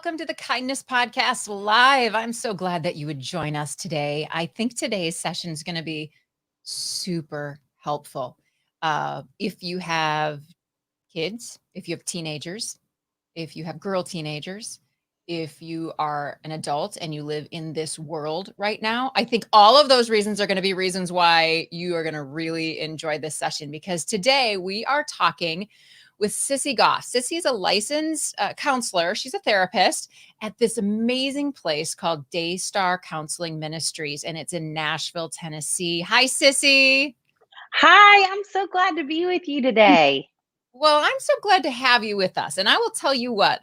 welcome to the Kindness Podcast Live. I'm so glad that you would join us today. I think today's session is going to be super helpful. If you have kids, if you have teenagers, if you have girl teenagers, if you are an adult and you live in this world right now, I think all of those reasons are going to be reasons why you are going to really enjoy this session, because today we are talking with Sissy Goff. Sissy is a licensed counselor. She's a therapist at this amazing place called Daystar Counseling Ministries, and it's in Nashville, Tennessee. Hi, Sissy. Hi, I'm so glad to be with you today. Well, I'm so glad to have you with us. And I will tell you what,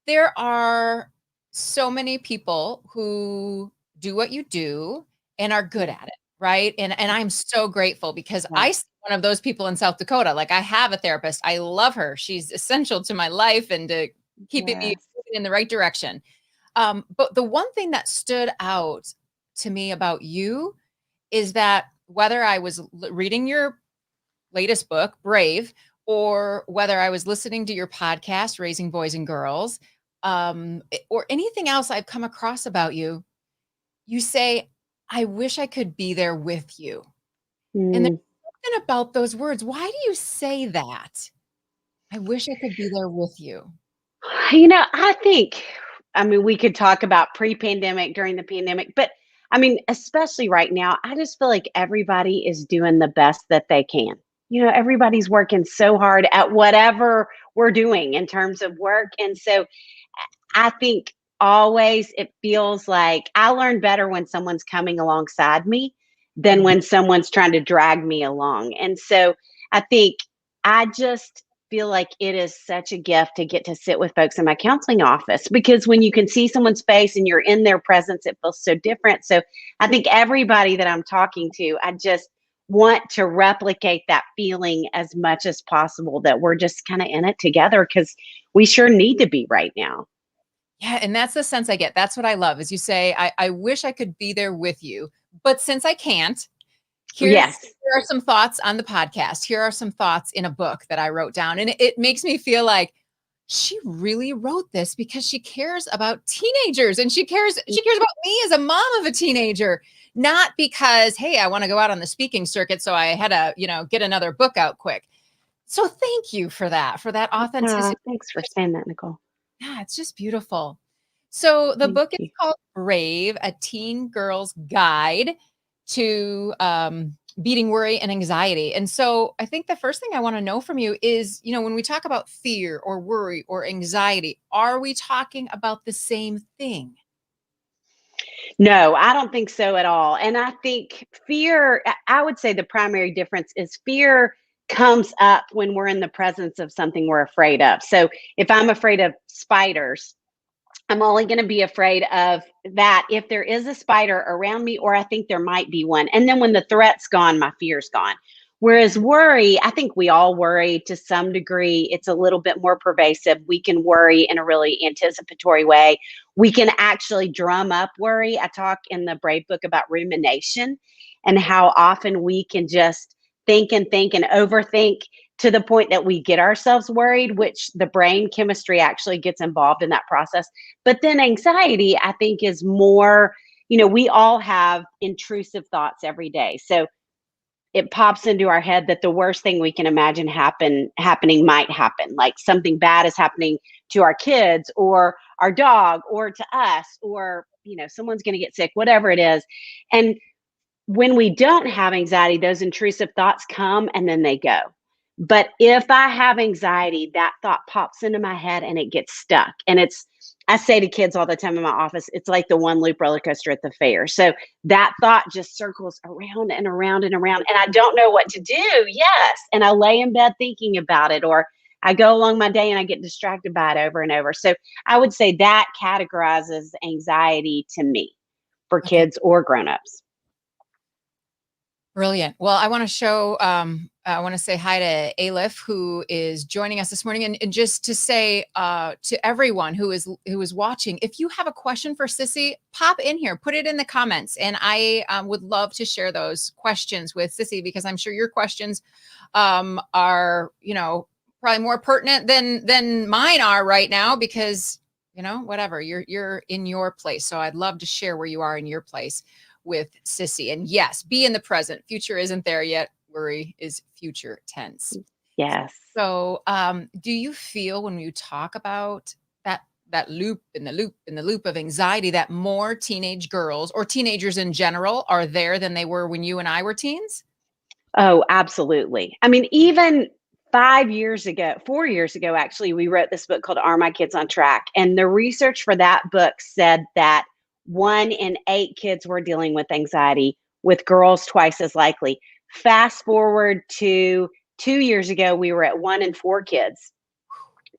there are so many people who do what you do and are good at it, right? And I'm so grateful because I see one of those people in South Dakota. Like, I have a therapist. I love her. She's essential to my life and to keeping me moving in the right direction. But the one thing that stood out to me about you is that whether I was reading your latest book, Brave, or whether I was listening to your podcast, Raising Boys and Girls, or anything else I've come across about you, you say, I wish I could be there with you. And there's something about those words. Why do you say that? I wish I could be there with you. We could talk about pre-pandemic, during the pandemic, but especially right now, I just feel like everybody is doing the best that they can. Everybody's working so hard at whatever we're doing in terms of work. And so I think always it feels like I learn better when someone's coming alongside me than when someone's trying to drag me along. And so I think I just feel like it is such a gift to get to sit with folks in my counseling office, because when you can see someone's face and you're in their presence, it feels so different. So I think everybody that I'm talking to, I just want to replicate that feeling as much as possible, that we're just kind of in it together, because we sure need to be right now. Yeah. And that's the sense I get. That's what I love, is you say, I wish I could be there with you, but since I can't, here are some thoughts on the podcast. Here are some thoughts in a book that I wrote down. And it makes me feel like she really wrote this because she cares about teenagers, and she cares about me as a mom of a teenager, not because, hey, I want to go out on the speaking circuit, so I had to, get another book out quick. So thank you for that authenticity. Thanks for saying that, Nicole. Yeah, it's just beautiful. So the book is called Brave, a teen girl's guide to beating worry and anxiety. And so I think the first thing I want to know from you is, when we talk about fear or worry or anxiety, are we talking about the same thing? No, I don't think so at all. And I think fear, I would say the primary difference is fear comes up when we're in the presence of something we're afraid of. So if I'm afraid of spiders, I'm only going to be afraid of that if there is a spider around me, or I think there might be one. And then when the threat's gone, my fear's gone. Whereas worry, I think we all worry to some degree. It's a little bit more pervasive. We can worry in a really anticipatory way. We can actually drum up worry. I talk in the Brave book about rumination and how often we can just think and overthink to the point that we get ourselves worried, which the brain chemistry actually gets involved in that process. But then anxiety, I think, is more, we all have intrusive thoughts every day. So it pops into our head that the worst thing we can imagine happening might happen. Like something bad is happening to our kids or our dog or to us, or, someone's going to get sick, whatever it is. And when we don't have anxiety, those intrusive thoughts come and then they go. But if I have anxiety, that thought pops into my head and it gets stuck. And I say to kids all the time in my office, it's like the one loop roller coaster at the fair. So that thought just circles around and around and around. And I don't know what to do. Yes. And I lay in bed thinking about it, or I go along my day and I get distracted by it over and over. So I would say that categorizes anxiety to me for kids or grownups. Brilliant. Well, I want to say hi to Aleph, who is joining us this morning, and just to say to everyone who is watching, if you have a question for Sissy, pop in here, put it in the comments, and I would love to share those questions with Sissy, because I'm sure your questions are probably more pertinent than mine are right now, because whatever. You're in your place. So I'd love to share where you are in your place with Sissy. And yes, be in the present. Future isn't there yet. Worry is future tense. Yes. So, do you feel when you talk about that loop in the loop in the loop of anxiety that more teenage girls or teenagers in general are there than they were when you and I were teens? Oh, absolutely. I mean, even 5 years ago, 4 years ago, actually, we wrote this book called Are My Kids on Track? And the research for that book said that 1 in 8 kids were dealing with anxiety, with girls twice as likely. Fast forward to 2 years ago, we were at 1 in 4 kids.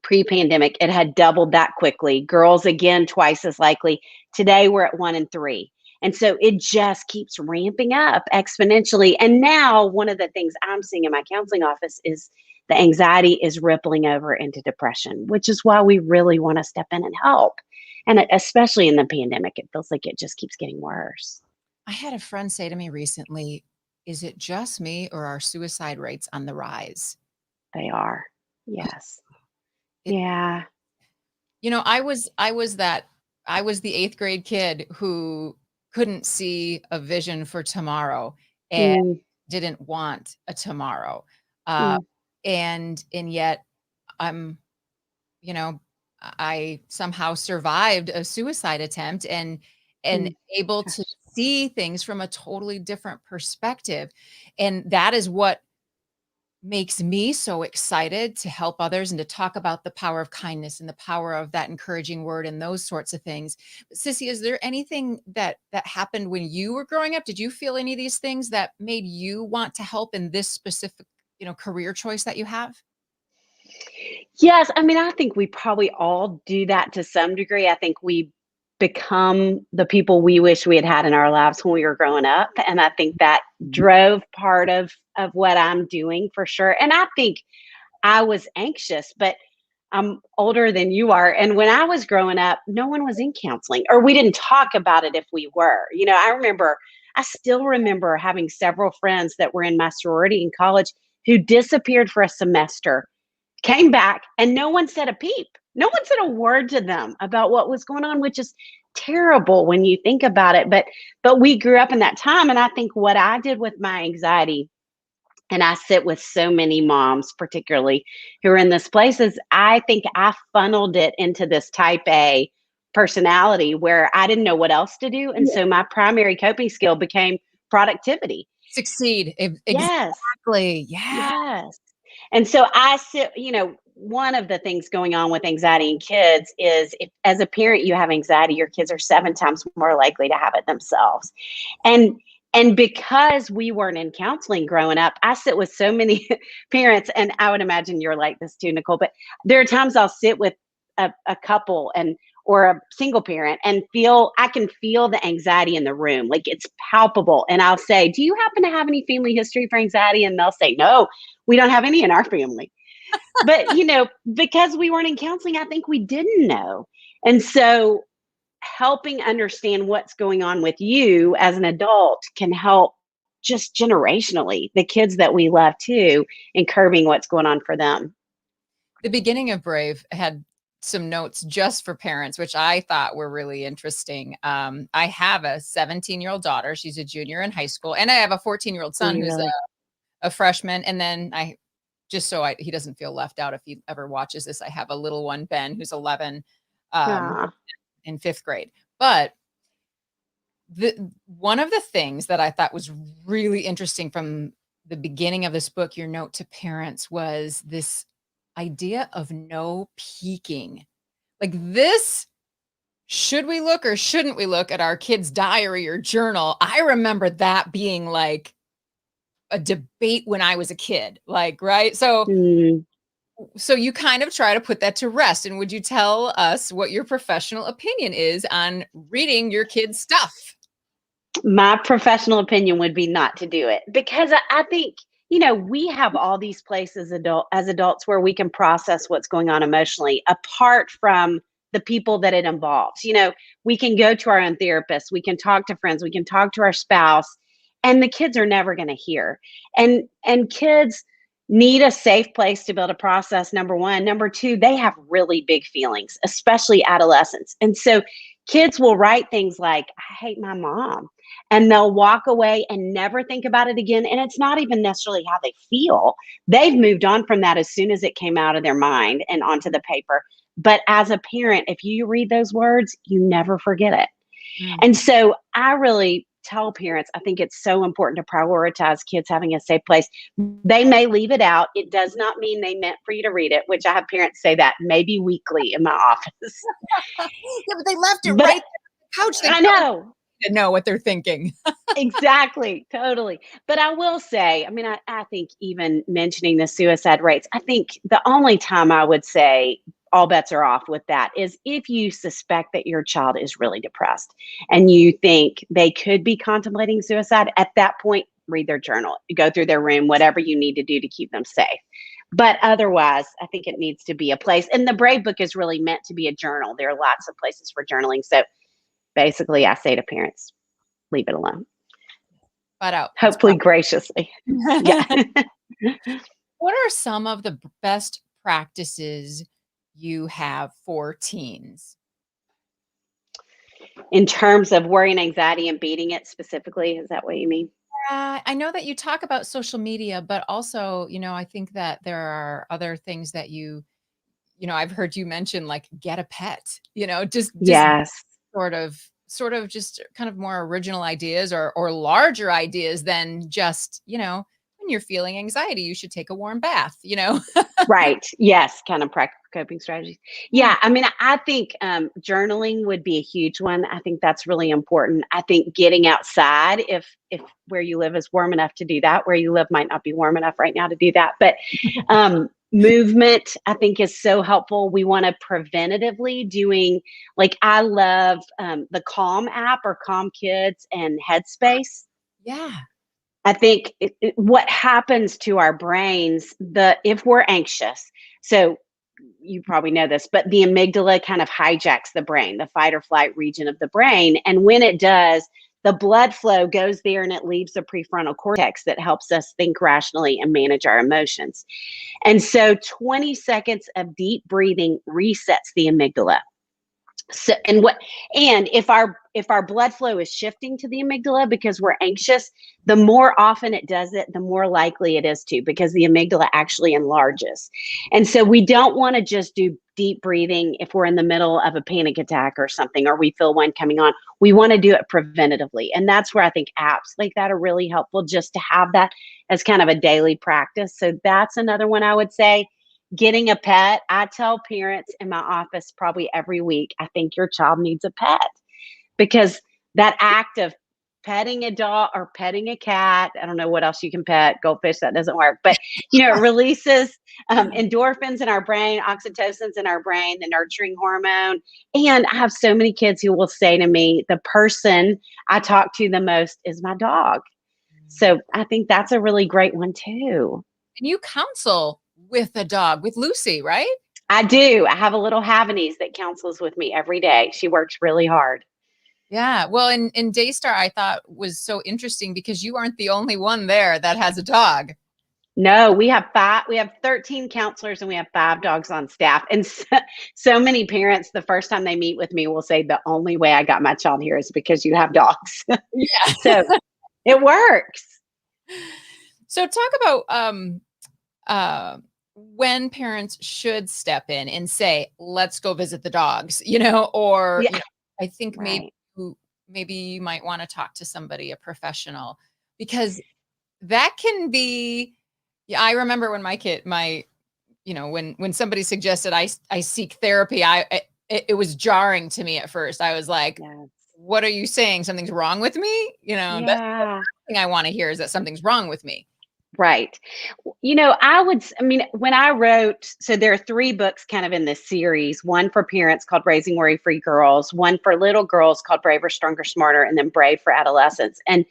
Pre-pandemic, it had doubled that quickly. Girls, again, twice as likely. Today, we're at 1 in 3. And so it just keeps ramping up exponentially. And now, one of the things I'm seeing in my counseling office is the anxiety is rippling over into depression, which is why we really want to step in and help. And especially in the pandemic, it feels like it just keeps getting worse. I had a friend say to me recently, "Is it just me or are suicide rates on the rise?" They are. Yes. It, Yeah. I was the 8th grade kid who couldn't see a vision for tomorrow and Mm, didn't want a tomorrow. Uh, mm, and yet I'm, you know, I somehow survived a suicide attempt and mm. able to Gosh. see things from a totally different perspective. And that is what makes me so excited to help others and to talk about the power of kindness and the power of that encouraging word and those sorts of things. But Sissy, is there anything that happened when you were growing up? Did you feel any of these things that made you want to help in this specific, career choice that you have? Yes, I mean, I think we probably all do that to some degree. I think we become the people we wish we had had in our lives when we were growing up, and I think that drove part of what I'm doing for sure. And I think I was anxious, but I'm older than you are, and when I was growing up, no one was in counseling, or we didn't talk about it if we were. I still remember having several friends that were in my sorority in college who disappeared for a semester, came back, and no one said a peep. No one said a word to them about what was going on, which is terrible when you think about it. But we grew up in that time, and I think what I did with my anxiety, and I sit with so many moms, particularly who are in this place, is I think I funneled it into this type A personality where I didn't know what else to do. And so my primary coping skill became productivity. Succeed. Yes. Exactly. Yeah. Yes. And so I sit, one of the things going on with anxiety in kids is if, as a parent, you have anxiety, your kids are 7 times more likely to have it themselves. And and because we weren't in counseling growing up, I sit with so many parents, and I would imagine you're like this too, Nicole. But there are times I'll sit with a couple and or a single parent and I can feel the anxiety in the room, like it's palpable. And I'll say, "Do you happen to have any family history for anxiety?" And they'll say, "No, we don't have any in our family." But because we weren't in counseling, I think we didn't know. And so helping understand what's going on with you as an adult can help just generationally the kids that we love too, and curbing what's going on for them. The beginning of Brave had some notes just for parents, which I thought were really interesting. I have a 17-year-old daughter. She's a junior in high school. And I have a 14-year-old Do son you who's really? a freshman. And then he doesn't feel left out if he ever watches this, I have a little one, Ben, who's 11, um, Ah, in 5th grade. But one of the things that I thought was really interesting from the beginning of this book, your note to parents, was this idea of no peeking. Like this, should we look or shouldn't we look at our kid's diary or journal? I remember that being like a debate when I was a kid, like, right? mm. So you kind of try to put that to rest. And would you tell us what your professional opinion is on reading your kids' stuff? My professional opinion would be not to do it, because I think, we have all these places as adults where we can process what's going on emotionally apart from the people that it involves. We can go to our own therapist, we can talk to friends, we can talk to our spouse, and the kids are never going to hear. And kids need a safe place to be able to process, number one. Number two, they have really big feelings, especially adolescents. And so kids will write things like, I hate my mom. And they'll walk away and never think about it again. And it's not even necessarily how they feel. They've moved on from that as soon as it came out of their mind and onto the paper. But as a parent, if you read those words, you never forget it. Mm. And so I really tell parents, I think it's so important to prioritize kids having a safe place. They may leave it out. It does not mean they meant for you to read it, which I have parents say that maybe weekly in my office. Yeah, but they left it But right there on the couch. They I probably know. didn't know what they're thinking. Exactly, totally. But I will say, I mean, I think even mentioning the suicide rates, I think the only time I would say all bets are off with that is if you suspect that your child is really depressed and you think they could be contemplating suicide, at that point, read their journal, go through their room, whatever you need to do to keep them safe. But otherwise, I think it needs to be a place. And the Brave Book is really meant to be a journal. There are lots of places for journaling. So basically, I say to parents, leave it alone. Flat out. It's Hopefully graciously. Yeah. What are some of the best practices you have for teens? In terms of worry and anxiety and beating it specifically, is that what you mean? I know that you talk about social media, but also, I think that there are other things that I've heard you mention, like get a pet, just Yes. sort of just kind of more original ideas or larger ideas than just, when you're feeling anxiety, you should take a warm bath. Right. Yes. Kind of practical coping strategies. Yeah. Yeah. I mean, I think journaling would be a huge one. I think that's really important. I think getting outside, if where you live is warm enough to do that, where you live might not be warm enough right now to do that. But movement, I think, is so helpful. We want to preventatively doing, like, I love the Calm app or Calm Kids and Headspace. Yeah. I think what happens to our brains, if we're anxious, so you probably know this, but the amygdala kind of hijacks the brain, the fight or flight region of the brain. And when it does, the blood flow goes there and it leaves the prefrontal cortex that helps us think rationally and manage our emotions. And so 20 seconds of deep breathing resets the amygdala. So, and if our blood flow is shifting to the amygdala because we're anxious, the more often it does it, the more likely it is to, because the amygdala actually enlarges. And so we don't want to just do deep breathing if we're in the middle of a panic attack or something, or we feel one coming on. We want to do it preventatively. And that's where I think apps like that are really helpful, just to have that as kind of a daily practice. So that's another one I would say. Getting a pet, I tell parents in my office probably every week, I think your child needs a pet, because that act of petting a dog or petting a cat, I don't know what else you can pet, goldfish, that doesn't work, but it releases endorphins in our brain, oxytocins in our brain, the nurturing hormone. And I have so many kids who will say to me, the person I talk to the most is my dog. So I think that's a really great one too. And you counsel with a dog, with Lucy, right? I do. I have a little Havanese that counsels with me every day. She works really hard. Yeah. Well, in Daystar, I thought was so interesting because you aren't the only one there that has a dog. No, we have 13 counselors and we have 5 dogs on staff. And so many parents, the first time they meet with me, will say, the only way I got my child here is because you have dogs. Yeah. So it works. So talk about when parents should step in and say, let's go visit the dogs, or, Yeah. I think Right. maybe you might want to talk to somebody, a professional, because that can be, yeah, I remember when when somebody suggested I seek therapy, it was jarring to me at first. I was like, Yes. what are you saying? Something's wrong with me? That's the Yeah. last thing I want to hear, is that something's wrong with me. Right. When I wrote, so there are 3 books kind of in this series, one for parents called Raising Worry-Free Girls, one for little girls called Braver, Stronger, Smarter, and then Brave for adolescents. And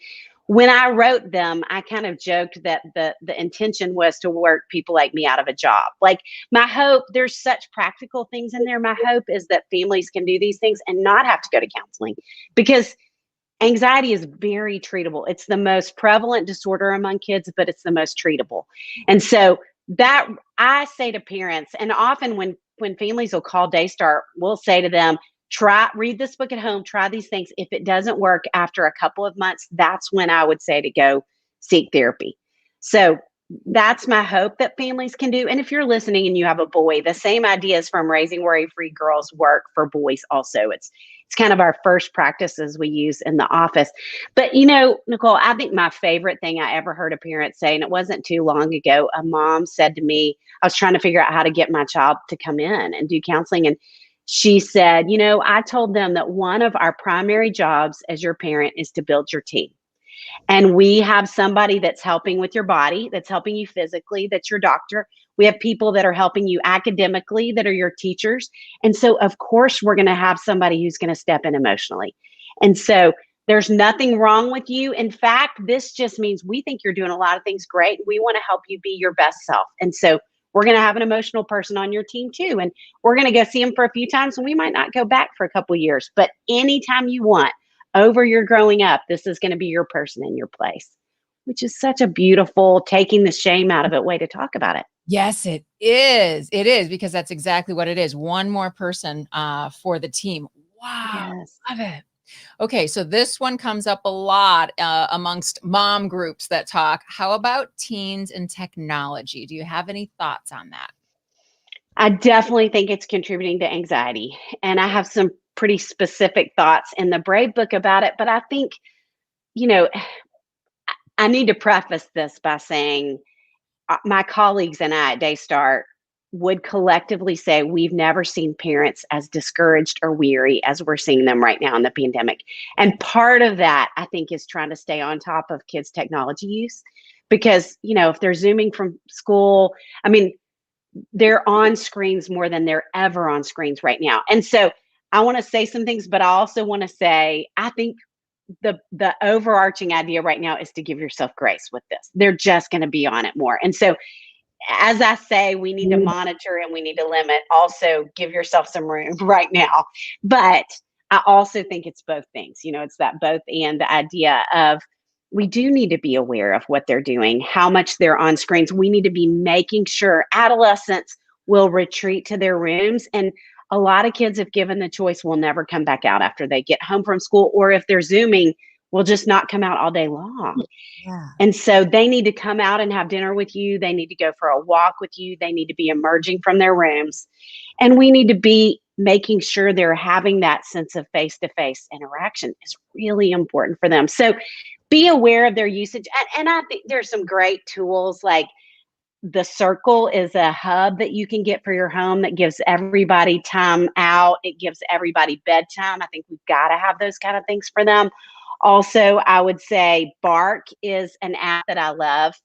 when I wrote them, I kind of joked that the intention was to work people like me out of a job. Like, my hope, there's such practical things in there. My hope is that families can do these things and not have to go to counseling, because anxiety is very treatable. It's the most prevalent disorder among kids, but it's the most treatable. And so that I say to parents, and often when families will call Daystar, we'll say to them, try read this book at home, try these things. If it doesn't work after a couple of months, that's when I would say to go seek therapy. So that's my hope that families can do. And if you're listening and you have a boy, the same ideas from Raising Worry Free Girls work for boys also. It's kind of our first practices we use in the office. But Nicole, I think my favorite thing I ever heard a parent say, and it wasn't too long ago, a mom said to me, I was trying to figure out how to get my child to come in and do counseling. And she said, I told them that one of our primary jobs as your parent is to build your team. And we have somebody that's helping with your body, that's helping you physically, that's your doctor. We have people that are helping you academically, that are your teachers. And so, of course, we're going to have somebody who's going to step in emotionally. And so, there's nothing wrong with you. In fact, this just means we think you're doing a lot of things great. We want to help you be your best self. And so, we're going to have an emotional person on your team too. And we're going to go see them for a few times, and we might not go back for a couple of years. But anytime you want, over your growing up, this is going to be your person in your place, which is such a beautiful, taking the shame out of it way to talk about it. Yes, it is. It is, because that's exactly what it is. One more person for the team. Wow. Yes. Love it. Okay, so this one comes up a lot amongst mom groups that talk. How about teens and technology? Do you have any thoughts on that? I definitely think it's contributing to anxiety. And I have some pretty specific thoughts in the Brave book about it. But I think, you know, I need to preface this by saying my colleagues and I at Daystar would collectively say we've never seen parents as discouraged or weary as we're seeing them right now in the pandemic. And part of that, I think, is trying to stay on top of kids' technology use. Because, if they're Zooming from school, I mean, they're on screens more than they're ever on screens right now. And so I want to say some things, but I also want to say, I think the overarching idea right now is to give yourself grace with this. They're just going to be on it more. And so, as I say, we need to monitor and we need to limit. Also, give yourself some room right now. But I also think it's both things. It's that both and the idea of we do need to be aware of what they're doing, how much they're on screens. We need to be making sure adolescents will retreat to their rooms. And a lot of kids, if given the choice, will never come back out after they get home from school, or if they're Zooming, will just not come out all day long. Yeah. And so they need to come out and have dinner with you. They need to go for a walk with you. They need to be emerging from their rooms. And we need to be making sure they're having that sense of face-to-face interaction is really important for them. So be aware of their usage. And I think there's some great tools, like the Circle is a hub that you can get for your home that gives everybody time out. It gives everybody bedtime. I think we've got to have those kind of things for them. Also, I would say Bark is an app that I love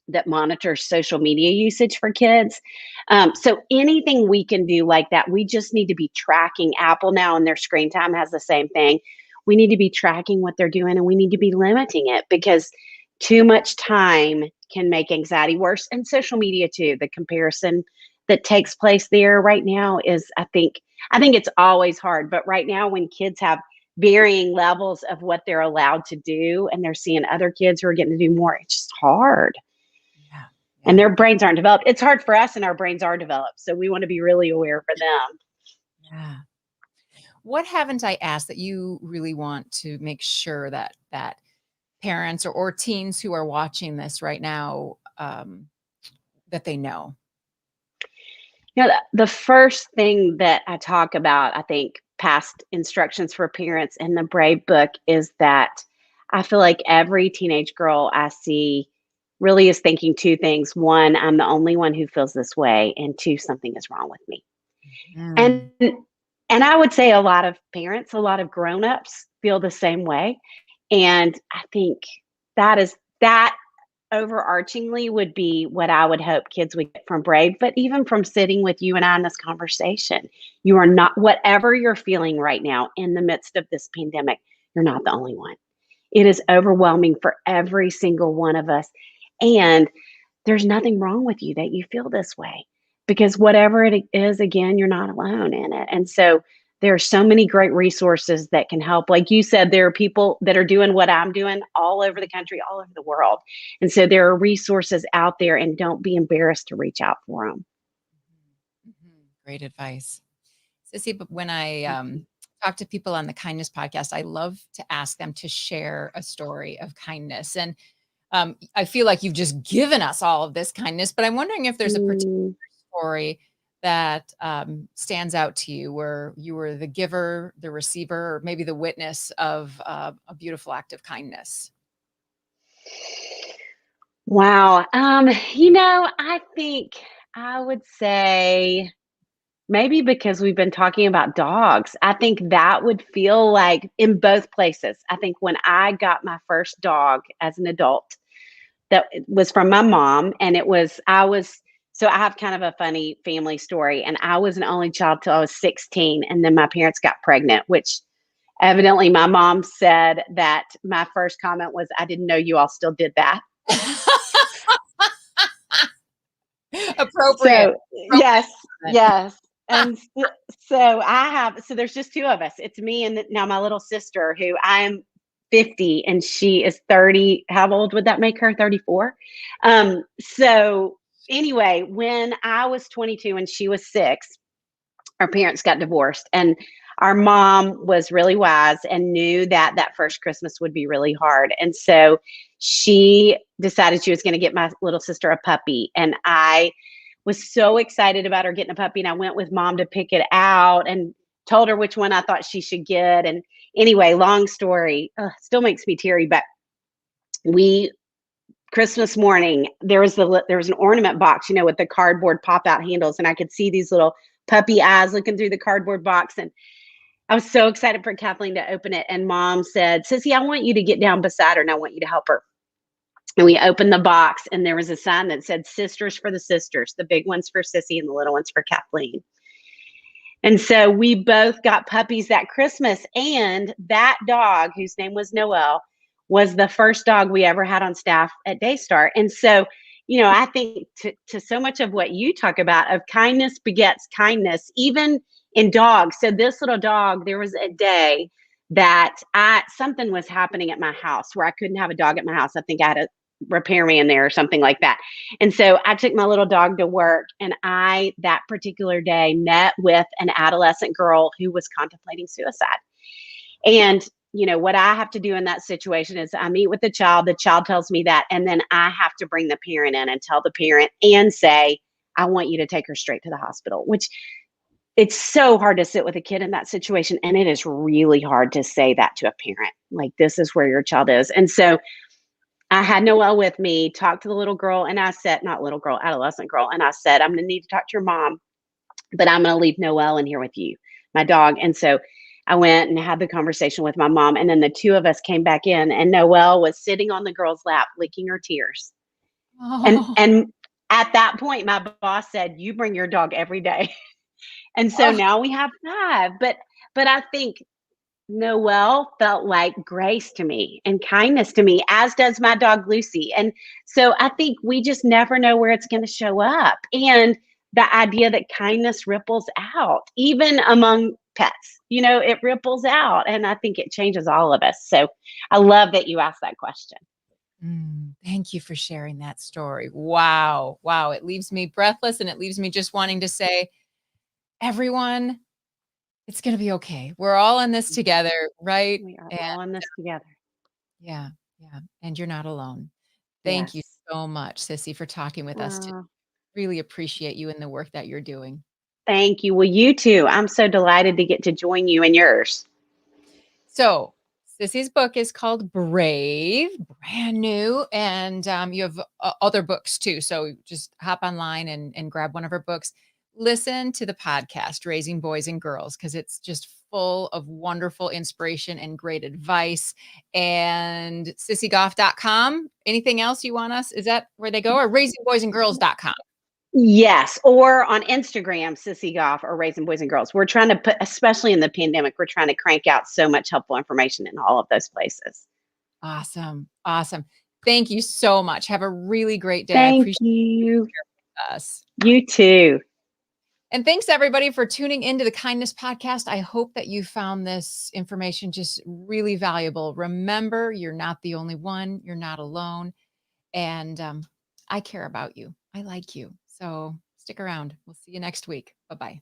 that monitors social media usage for kids. So anything we can do like that, we just need to be tracking. Apple now and their screen time has the same thing. We need to be tracking what they're doing, and we need to be limiting it, because too much time can make anxiety worse. And social media too, the comparison that takes place there right now is, I think it's always hard, but right now when kids have varying levels of what they're allowed to do and they're seeing other kids who are getting to do more, it's just hard. Yeah. And their brains aren't developed. It's hard for us, and our brains are developed. So we want to be really aware for them. Yeah. What haven't I asked that you really want to make sure that parents or teens who are watching this right now, that they know? The first thing that I talk about, I think, past instructions for parents in the Brave book, is that I feel like every teenage girl I see really is thinking two things. One, I'm the only one who feels this way. And two, something is wrong with me. Mm. And I would say a lot of parents, a lot of grown-ups feel the same way. And I think that overarchingly would be what I would hope kids would get from Brave. But even from sitting with you and I in this conversation, you are not, whatever you're feeling right now in the midst of this pandemic, you're not the only one. It is overwhelming for every single one of us. And there's nothing wrong with you that you feel this way, because whatever it is, again, you're not alone in it. And so there are so many great resources that can help. Like you said, there are people that are doing what I'm doing all over the country, all over the world. And so there are resources out there, and don't be embarrassed to reach out for them. Great advice. Sissy, but when I Mhm. talk to people on the kindness podcast, I love to ask them to share a story of kindness. And I feel like you've just given us all of this kindness, but I'm wondering if there's a particular Mm, story that stands out to you where you were the giver, the receiver, or maybe the witness of a beautiful act of kindness. wow. I think I would say maybe because we've been talking about dogs, I think that would feel like in both places. I think when I got my first dog as an adult, that was from my mom, and so I have kind of a funny family story, and I was an only child till I was 16, and then my parents got pregnant, which evidently my mom said that my first comment was, "I didn't know you all still did that." Appropriate. So, Appropriate yes, comment. yes. And so there's just two of us. It's me and now my little sister, who I'm 50 and she is 30. How old would that make her? 34. So anyway, when I was 22 and she was 6, our parents got divorced, and our mom was really wise and knew that that first Christmas would be really hard. And so she decided she was going to get my little sister a puppy. And I was so excited about her getting a puppy. And I went with mom to pick it out and told her which one I thought she should get. And anyway, long story, still makes me teary, but we Christmas morning, there was an ornament box, with the cardboard pop out handles, and I could see these little puppy eyes looking through the cardboard box, and I was so excited for Kathleen to open it. And mom said, "Sissy, I want you to get down beside her, and I want you to help her." And we opened the box, and there was a sign that said, "Sisters for the sisters," the big ones for Sissy and the little ones for Kathleen. And so we both got puppies that Christmas. And that dog, whose name was Noelle, was the first dog we ever had on staff at Daystar. And so, I think to so much of what you talk about of kindness begets kindness, even in dogs. So this little dog, there was a day that something was happening at my house where I couldn't have a dog at my house. I think I had a repairman there or something like that. And so I took my little dog to work, and that particular day, met with an adolescent girl who was contemplating suicide. And, what I have to do in that situation is I meet with the child tells me that, and then I have to bring the parent in and tell the parent and say, "I want you to take her straight to the hospital," which it's so hard to sit with a kid in that situation. And it is really hard to say that to a parent. Like, this is where your child is. And so I had Noelle with me, talked to the little girl, and I said, not little girl, adolescent girl, and I said, "I'm going to need to talk to your mom, but I'm going to leave Noelle in here with you, my dog." And so I went and had the conversation with my mom, and then the two of us came back in, and Noelle was sitting on the girl's lap, licking her tears. And Oh, and at that point, my boss said, "You bring your dog every day." And so oh, now we have 5. But I think Noelle felt like grace to me and kindness to me, as does my dog Lucy. And so I think we just never know where it's going to show up. And the idea that kindness ripples out, even among pets, it ripples out. And I think it changes all of us. So I love that you asked that question. thank you for sharing that story. Wow. Wow. It leaves me breathless and it leaves me just wanting to say, everyone, it's going to be okay. We're all in this together, right? We are And all in this together. yeah, yeah. And you're not alone. Thank you Yes. so much, Sissy, for talking with us today. Uh, Really appreciate you and the work that you're doing. Thank you. Well, you too. I'm so delighted to get to join you in yours. So, Sissy's book is called Brave, brand new, and you have other books too. So just hop online and grab one of her books. Listen to the podcast, Raising Boys and Girls, because it's just full of wonderful inspiration and great advice. And sissygoff.com. Anything else you want us? Is that where they go? Or raisingboysandgirls.com? Yes, or on Instagram, Sissy Goff or Raising Boys and Girls. We're trying to put, especially in the pandemic, we're trying to crank out so much helpful information in all of those places. Awesome. Awesome. Thank you so much. Have a really great day. I Thank appreciate you. us. You too. And thanks everybody for tuning into the Kindness Podcast. I hope that you found this information just really valuable. Remember, you're not the only one. You're not alone. And I care about you. I like you. So stick around. We'll see you next week. Bye-bye.